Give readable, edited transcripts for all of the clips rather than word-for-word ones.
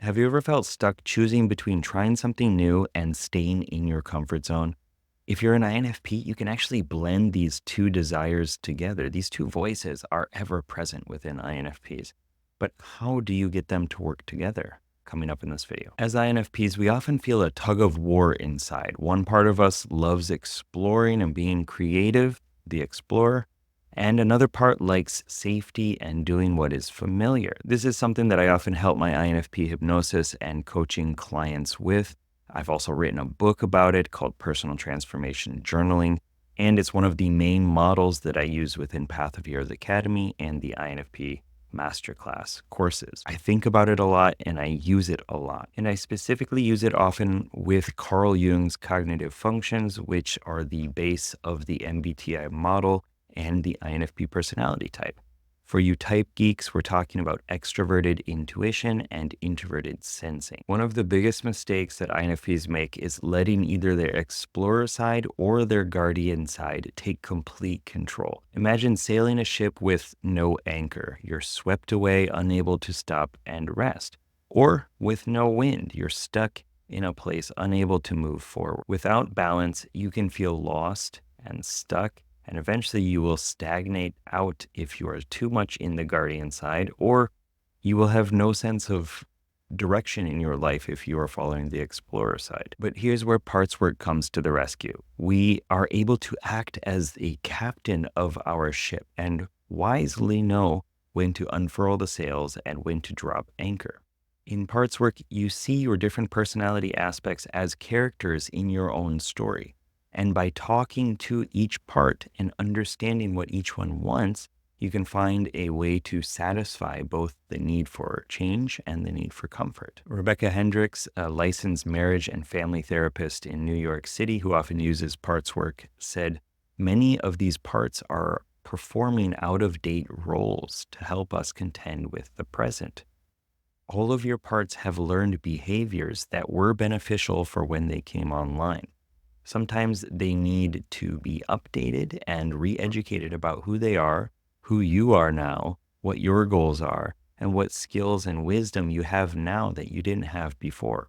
Have you ever felt stuck choosing between trying something new and staying in your comfort zone? If you're an INFP, you can actually blend these two desires together. These two voices are ever present within INFPs. But how do you get them to work together? Coming up in this video. As INFPs, we often feel a tug of war inside. One part of us loves exploring and being creative, the explorer, and another part likes safety and doing what is familiar. This is something that I often help my INFP hypnosis and coaching clients with. I've also written a book about it called Personal Transformation Journaling, and it's one of the main models that I use within Path of Heroes Academy and the INFP Masterclass courses. I think about it a lot and I use it a lot. And I specifically use it often with Carl Jung's cognitive functions, which are the base of the MBTI model and the INFP personality type. For you type geeks, we're talking about extroverted intuition and introverted sensing. One of the biggest mistakes that INFPs make is letting either their explorer side or their guardian side take complete control. Imagine sailing a ship with no anchor. You're swept away, unable to stop and rest. Or with no wind, you're stuck in a place, unable to move forward. Without balance, you can feel lost and stuck, and eventually you will stagnate out if you are too much in the guardian side, or you will have no sense of direction in your life if you are following the explorer side. But here's where parts work comes to the rescue. We are able to act as a captain of our ship and wisely know when to unfurl the sails and when to drop anchor. In parts work, you see your different personality aspects as characters in your own story. And by talking to each part and understanding what each one wants, you can find a way to satisfy both the need for change and the need for comfort. Rebecca Hendricks, a licensed marriage and family therapist in New York City who often uses parts work, said, "Many of these parts are performing out-of-date roles to help us contend with the present. All of your parts have learned behaviors that were beneficial for when they came online. Sometimes they need to be updated and re-educated about who they are, who you are now, what your goals are, and what skills and wisdom you have now that you didn't have before.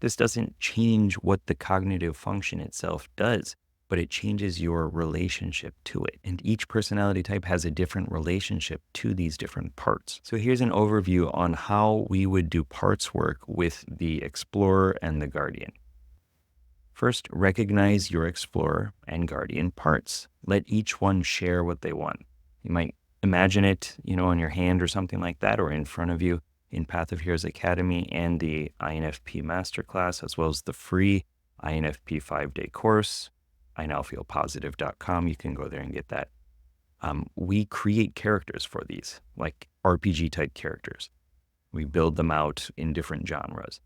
This doesn't change what the cognitive function itself does, but it changes your relationship to it. And each personality type has a different relationship to these different parts. So here's an overview on how we would do parts work with the Explorer and the Guardian. First, recognize your Explorer and Guardian parts. Let each one share what they want. You might imagine it, on your hand or something like that, or in front of you in Path of Heroes Academy and the INFP Masterclass, as well as the free INFP 5-day course, inowfeelpositive.com. You can go there and get that. We create characters for these, like RPG type characters. We build them out in different genres.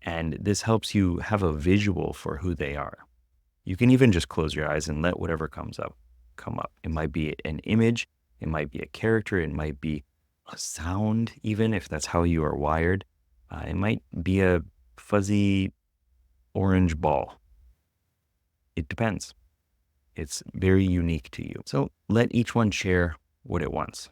And this helps you have a visual for who they are. You can even just close your eyes and let whatever comes up come up. It might be an image, it might be a character, it might be a sound, even if that's how you are wired. It might be a fuzzy orange ball. It depends. It's very unique to you. So let each one share what it wants.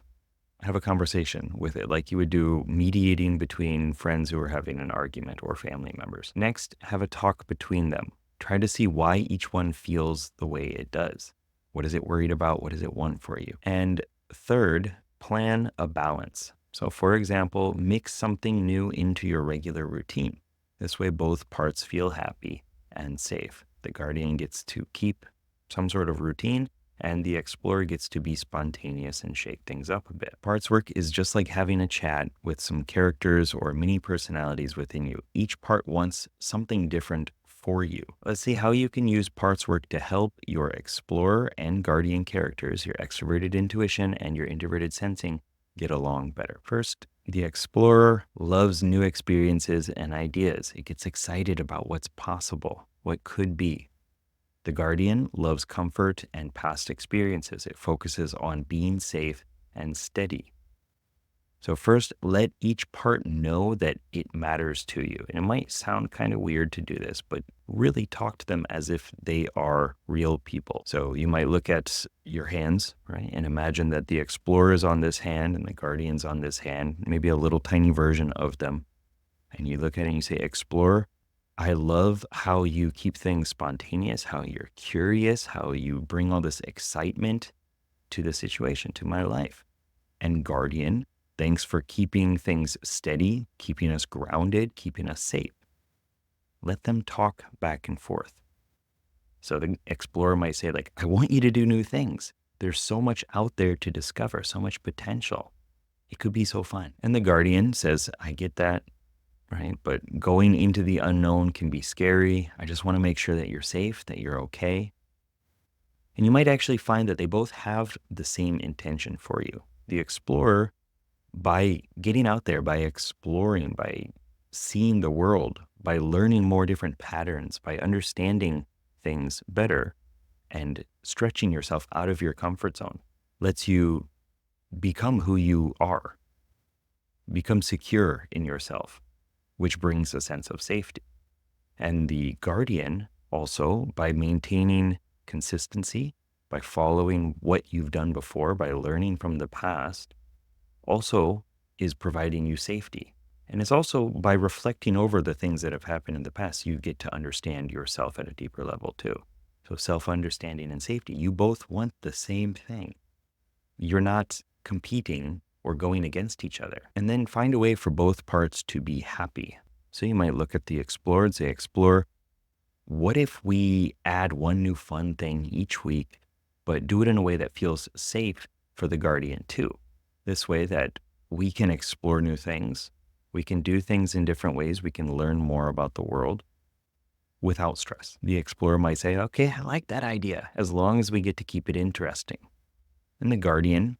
Have a conversation with it like you would do mediating between friends who are having an argument or family members. Next, have a talk between them. Try to see why each one feels the way it does. What is it worried about? What does it want for you? And third, plan a balance. So for example, mix something new into your regular routine. This way both parts feel happy and safe. The Guardian gets to keep some sort of routine, and the Explorer gets to be spontaneous and shake things up a bit. Parts work is just like having a chat with some characters or mini personalities within you. Each part wants something different for you. Let's see how you can use parts work to help your Explorer and Guardian characters, your extroverted intuition and your introverted sensing, get along better. First, the Explorer loves new experiences and ideas. It gets excited about what's possible, what could be. The Guardian loves comfort and past experiences. It focuses on being safe and steady. So first, let each part know that it matters to you. And it might sound kind of weird to do this, but really talk to them as if they are real people. So you might look at your hands, right? And imagine that the Explorer is on this hand and the Guardian's on this hand, maybe a little tiny version of them. and you look at it and you say, Explorer, I love how you keep things spontaneous, how you're curious, how you bring all this excitement to the situation, to my life. And Guardian, thanks for keeping things steady, keeping us grounded, keeping us safe. Let them talk back and forth. So the Explorer might say, like, I want you to do new things. There's so much out there to discover, so much potential. It could be so fun. And the Guardian says, I get that, right? But going into the unknown can be scary. I just want to make sure that you're safe, that you're okay. And you might actually find that they both have the same intention for you. The Explorer, by getting out there, by exploring, by seeing the world, by learning more different patterns, by understanding things better and stretching yourself out of your comfort zone, lets you become who you are, become secure in yourself, which brings a sense of safety. And the Guardian also, by maintaining consistency, by following what you've done before, by learning from the past, also is providing you safety. And it's also by reflecting over the things that have happened in the past, you get to understand yourself at a deeper level too. So self-understanding and safety, you both want the same thing. You're not competing or going against each other. And then find a way for both parts to be happy. So you might look at the Explorer and say, Explorer, what if we add one new fun thing each week, but do it in a way that feels safe for the Guardian too? This way that we can explore new things. We can do things in different ways. We can learn more about the world without stress. The Explorer might say, okay, I like that idea, as long as we get to keep it interesting. And the Guardian,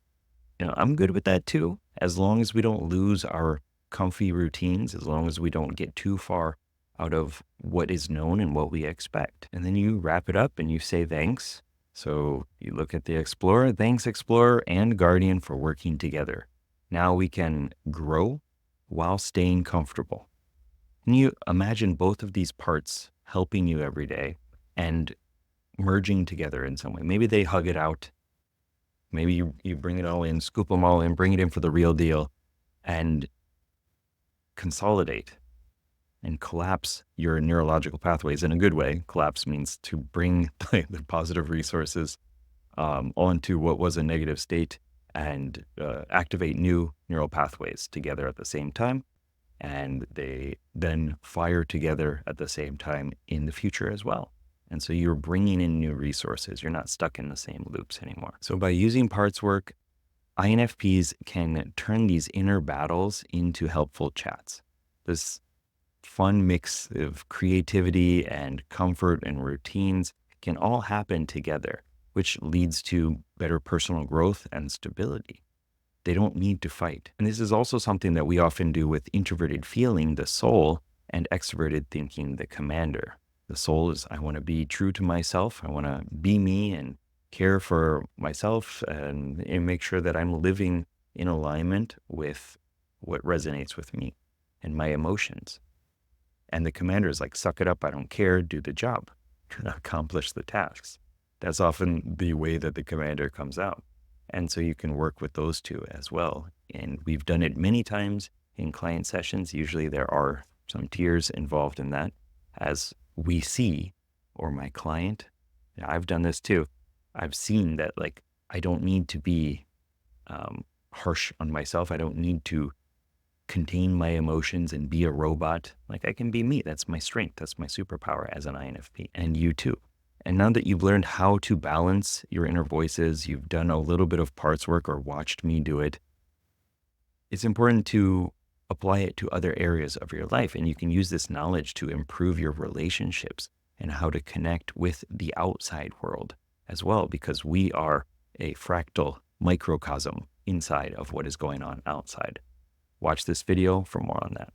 I'm good with that too, as long as we don't lose our comfy routines, as long as we don't get too far out of what is known and what we expect. And then you wrap it up and you say thanks. So you look at the Explorer, thanks Explorer and Guardian for working together. Now we can grow while staying comfortable. And you imagine both of these parts helping you every day and merging together in some way. Maybe they hug it out. Maybe you bring it all in, scoop them all in, bring it in for the real deal, and consolidate and collapse your neurological pathways in a good way. Collapse means to bring the positive resources onto what was a negative state and activate new neural pathways together at the same time. And they then fire together at the same time in the future as well. And so you're bringing in new resources. You're not stuck in the same loops anymore. So by using parts work, INFPs can turn these inner battles into helpful chats. This fun mix of creativity and comfort and routines can all happen together, which leads to better personal growth and stability. They don't need to fight. And this is also something that we often do with introverted feeling, the soul, and extroverted thinking, the commander. The soul is, I want to be true to myself. I want to be me and care for myself and make sure that I'm living in alignment with what resonates with me and my emotions. And the commander is like, suck it up, I don't care, do the job, accomplish the tasks. That's often the way that the commander comes out. And so you can work with those two as well. And we've done it many times in client sessions. Usually there are some tears involved in that as we see, or my client, I've done this too. I've seen that, like, I don't need to be harsh on myself. I don't need to contain my emotions and be a robot. Like, I can be me. That's my strength. That's my superpower as an INFP. And you too. And now that you've learned how to balance your inner voices, you've done a little bit of parts work or watched me do it, it's important to apply it to other areas of your life. And you can use this knowledge to improve your relationships and how to connect with the outside world as well, because we are a fractal microcosm inside of what is going on outside. Watch this video for more on that.